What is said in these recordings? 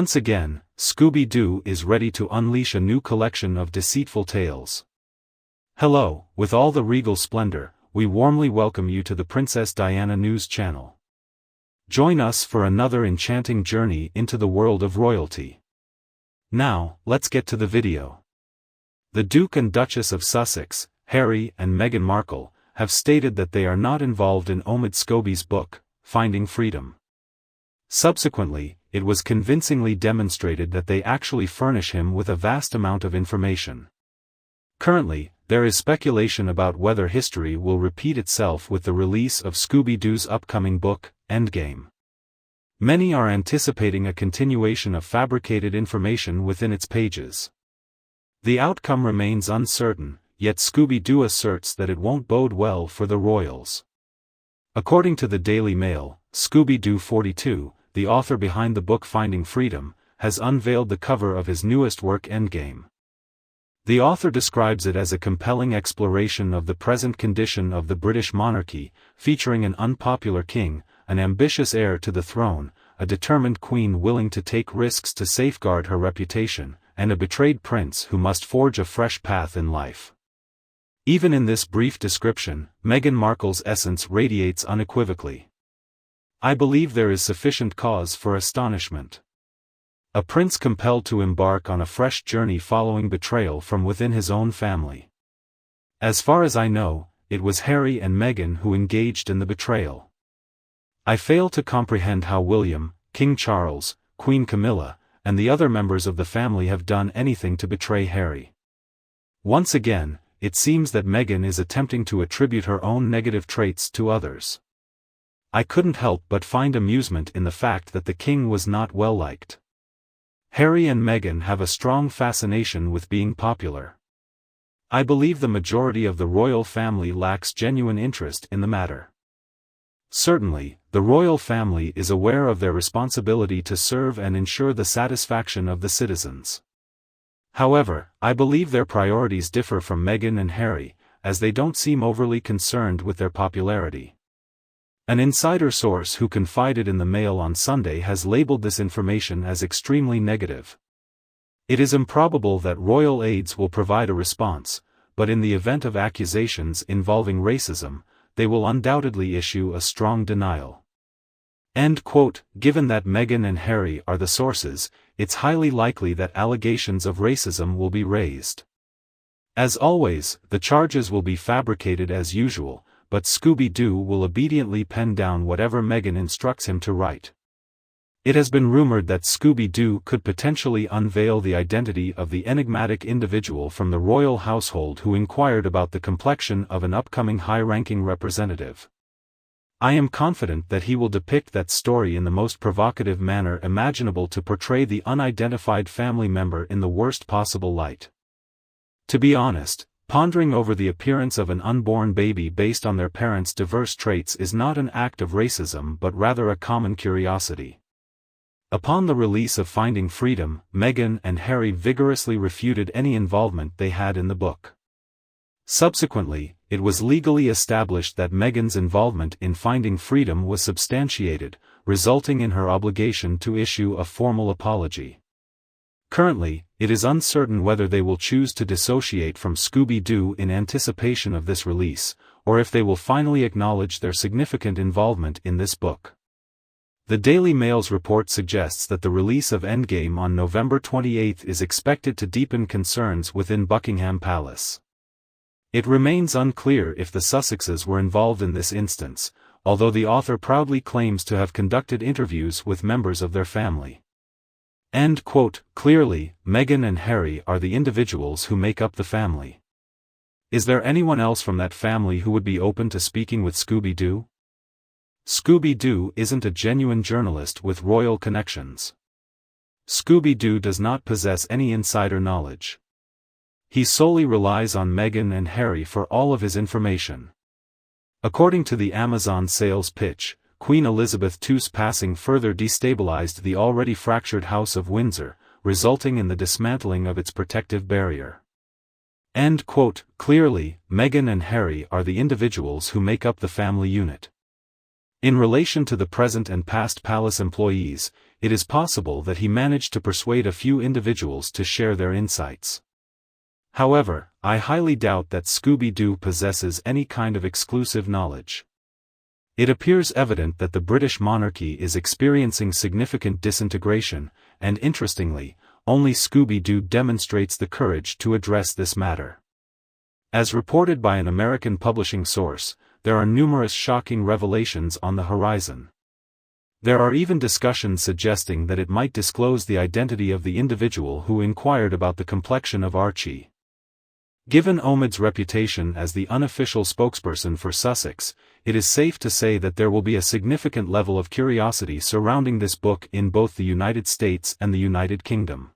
Once again, Scooby-Doo is ready to unleash a new collection of deceitful tales. Hello, with all the regal splendor, we warmly welcome you to the Princess Diana News Channel. Join us for another enchanting journey into the world of royalty. Now, let's get to the video. The Duke and Duchess of Sussex, Harry and Meghan Markle, have stated that they are not involved in Omid Scobie's book, Finding Freedom. Subsequently, it was convincingly demonstrated that they actually furnish him with a vast amount of information. Currently, there is speculation about whether history will repeat itself with the release of Scooby-Doo's upcoming book, Endgame. Many are anticipating a continuation of fabricated information within its pages. The outcome remains uncertain, yet Scooby-Doo asserts that it won't bode well for the royals. According to the Daily Mail, Scooby-Doo 42, the author behind the book Finding Freedom, has unveiled the cover of his newest work Endgame. The author describes it as a compelling exploration of the present condition of the British monarchy, featuring an unpopular king, an ambitious heir to the throne, a determined queen willing to take risks to safeguard her reputation, and a betrayed prince who must forge a fresh path in life. Even in this brief description, Meghan Markle's essence radiates unequivocally. I believe there is sufficient cause for astonishment. A prince compelled to embark on a fresh journey following betrayal from within his own family. As far as I know, it was Harry and Meghan who engaged in the betrayal. I fail to comprehend how William, King Charles, Queen Camilla, and the other members of the family have done anything to betray Harry. Once again, it seems that Meghan is attempting to attribute her own negative traits to others. I couldn't help but find amusement in the fact that the king was not well liked. Harry and Meghan have a strong fascination with being popular. I believe the majority of the royal family lacks genuine interest in the matter. Certainly, the royal family is aware of their responsibility to serve and ensure the satisfaction of the citizens. However, I believe their priorities differ from Meghan and Harry, as they don't seem overly concerned with their popularity. An insider source who confided in the Mail on Sunday has labeled this information as extremely negative. It is improbable that royal aides will provide a response, but in the event of accusations involving racism, they will undoubtedly issue a strong denial. End quote. Given that Meghan and Harry are the sources, it's highly likely that allegations of racism will be raised. As always, the charges will be fabricated as usual, but Scooby-Doo will obediently pen down whatever Meghan instructs him to write. It has been rumored that Scooby-Doo could potentially unveil the identity of the enigmatic individual from the royal household who inquired about the complexion of an upcoming high-ranking representative. I am confident that he will depict that story in the most provocative manner imaginable to portray the unidentified family member in the worst possible light. To be honest, pondering over the appearance of an unborn baby based on their parents' diverse traits is not an act of racism but rather a common curiosity. Upon the release of Finding Freedom, Meghan and Harry vigorously refuted any involvement they had in the book. Subsequently, it was legally established that Meghan's involvement in Finding Freedom was substantiated, resulting in her obligation to issue a formal apology. Currently, it is uncertain whether they will choose to dissociate from Scooby-Doo in anticipation of this release, or if they will finally acknowledge their significant involvement in this book. The Daily Mail's report suggests that the release of Endgame on November 28 is expected to deepen concerns within Buckingham Palace. It remains unclear if the Sussexes were involved in this instance, although the author proudly claims to have conducted interviews with members of their family. End quote. Clearly, Meghan and Harry are the individuals who make up the family. Is there anyone else from that family who would be open to speaking with Scooby-Doo? Scooby-Doo isn't a genuine journalist with royal connections. Scooby-Doo does not possess any insider knowledge. He solely relies on Meghan and Harry for all of his information. According to the Amazon sales pitch, Queen Elizabeth II's passing further destabilized the already fractured House of Windsor, resulting in the dismantling of its protective barrier. End quote. Clearly, Meghan and Harry are the individuals who make up the family unit. In relation to the present and past palace employees, it is possible that he managed to persuade a few individuals to share their insights. However, I highly doubt that Scooby-Doo possesses any kind of exclusive knowledge. It appears evident that the British monarchy is experiencing significant disintegration, and interestingly, only Scooby-Doo demonstrates the courage to address this matter. As reported by an American publishing source, there are numerous shocking revelations on the horizon. There are even discussions suggesting that it might disclose the identity of the individual who inquired about the complexion of Archie. Given Omid's reputation as the unofficial spokesperson for Sussex, it is safe to say that there will be a significant level of curiosity surrounding this book in both the United States and the United Kingdom.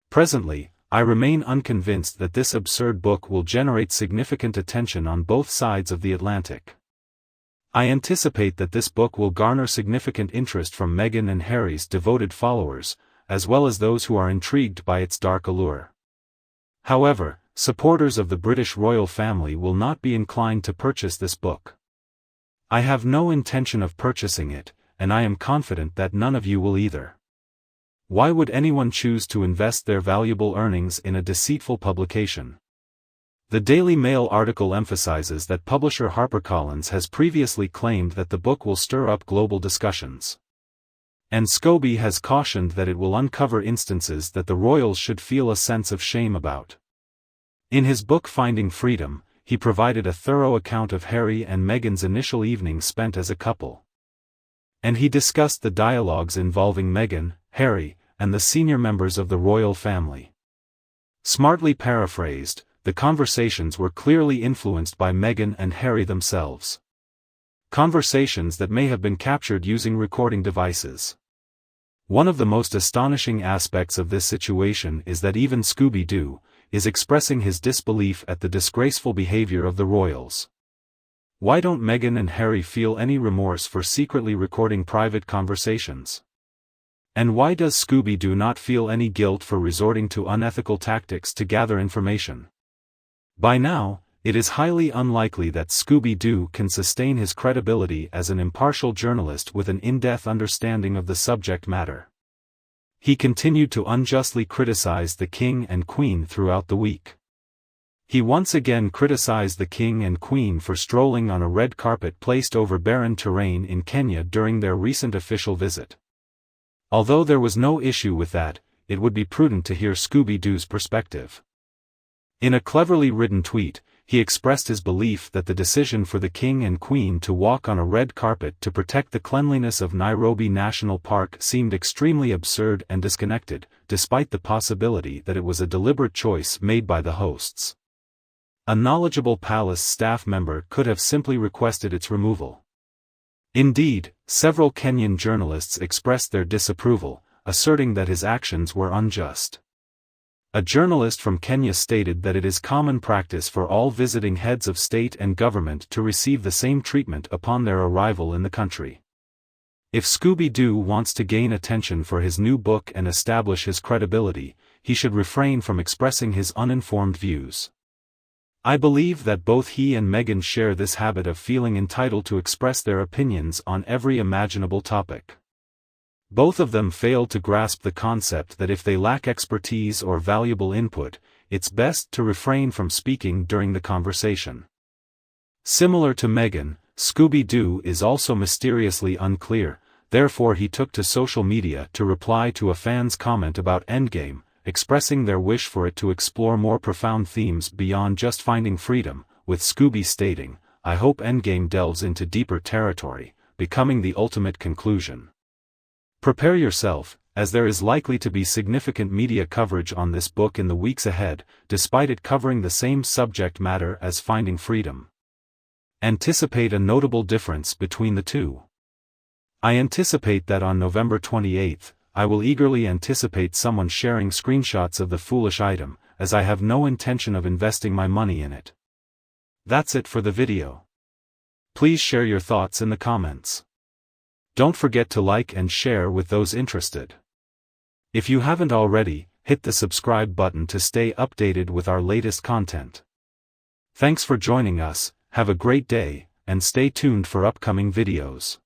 Presently, I remain unconvinced that this absurd book will generate significant attention on both sides of the Atlantic. I anticipate that this book will garner significant interest from Meghan and Harry's devoted followers, as well as those who are intrigued by its dark allure. However, supporters of the British royal family will not be inclined to purchase this book. I have no intention of purchasing it, and I am confident that none of you will either. Why would anyone choose to invest their valuable earnings in a deceitful publication? The Daily Mail article emphasizes that publisher HarperCollins has previously claimed that the book will stir up global discussions. And Scooby has cautioned that it will uncover instances that the royals should feel a sense of shame about. In his book Finding Freedom, he provided a thorough account of Harry and Meghan's initial evenings spent as a couple. And he discussed the dialogues involving Meghan, Harry, and the senior members of the royal family. Smartly paraphrased, the conversations were clearly influenced by Meghan and Harry themselves. Conversations that may have been captured using recording devices. One of the most astonishing aspects of this situation is that even Scooby-Doo is expressing his disbelief at the disgraceful behavior of the royals. Why don't Meghan and Harry feel any remorse for secretly recording private conversations? And why does Scooby-Doo not feel any guilt for resorting to unethical tactics to gather information? By now, it is highly unlikely that Scooby-Doo can sustain his credibility as an impartial journalist with an in-depth understanding of the subject matter. He continued to unjustly criticize the King and Queen throughout the week. He once again criticized the King and Queen for strolling on a red carpet placed over barren terrain in Kenya during their recent official visit. Although there was no issue with that, it would be prudent to hear Scooby-Doo's perspective. In a cleverly written tweet, he expressed his belief that the decision for the King and Queen to walk on a red carpet to protect the cleanliness of Nairobi National Park seemed extremely absurd and disconnected, despite the possibility that it was a deliberate choice made by the hosts. A knowledgeable palace staff member could have simply requested its removal. Indeed, several Kenyan journalists expressed their disapproval, asserting that his actions were unjust. A journalist from Kenya stated that it is common practice for all visiting heads of state and government to receive the same treatment upon their arrival in the country. If Scooby-Doo wants to gain attention for his new book and establish his credibility, he should refrain from expressing his uninformed views. I believe that both he and Meghan share this habit of feeling entitled to express their opinions on every imaginable topic. Both of them fail to grasp the concept that if they lack expertise or valuable input, it's best to refrain from speaking during the conversation. Similar to Meghan, Scooby-Doo is also mysteriously unclear, therefore he took to social media to reply to a fan's comment about Endgame, expressing their wish for it to explore more profound themes beyond just finding freedom, with Scooby stating, "I hope Endgame delves into deeper territory, becoming the ultimate conclusion." Prepare yourself, as there is likely to be significant media coverage on this book in the weeks ahead, despite it covering the same subject matter as Finding Freedom. Anticipate a notable difference between the two. I anticipate that on November 28th, I will eagerly anticipate someone sharing screenshots of the foolish item, as I have no intention of investing my money in it. That's it for the video. Please share your thoughts in the comments. Don't forget to like and share with those interested. If you haven't already, hit the subscribe button to stay updated with our latest content. Thanks for joining us, have a great day, and stay tuned for upcoming videos.